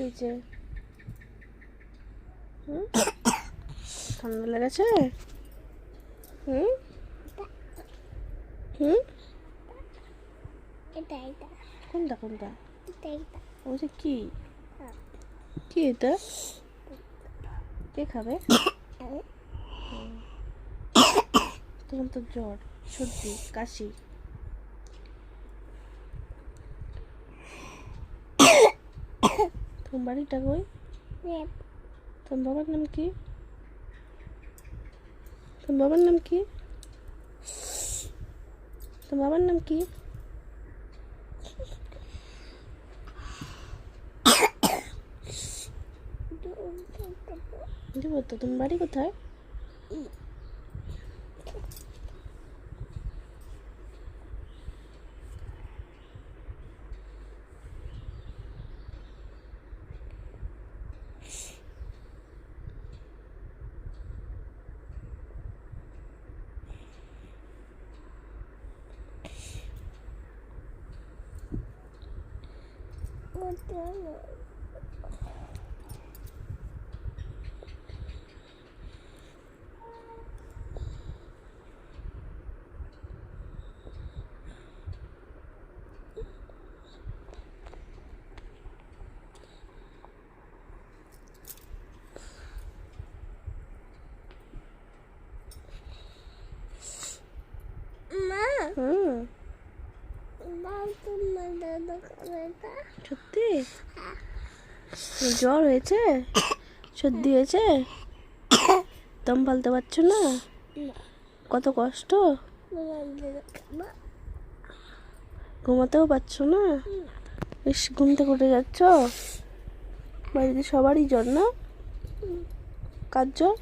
হয়েছে? ঠান্ডা লেগেছে? হুম হুম কোনটা কোনটা? ওটা কি? কি এটা? কে খাবে? তোমার তো জ্বর, সর্দি, কাশি। তোমার বাড়িটা কই? তোমার বাবার নাম কি? তোমার বাবার নাম কি? তোমার বাবার নাম কি? দেবো তো। তোমার বাড়ি কোথায়? সত্যি জ্বর হয়েছে? সর্দি হয়েছে? দম ফেলতে পারছো না? কত কষ্ট। ঘুমাতেও পারছো না? বেশ, ঘুম থেকে উঠে যাচ্ছ? বাড়িতে সবারই জ্বর না? কার জ্বর?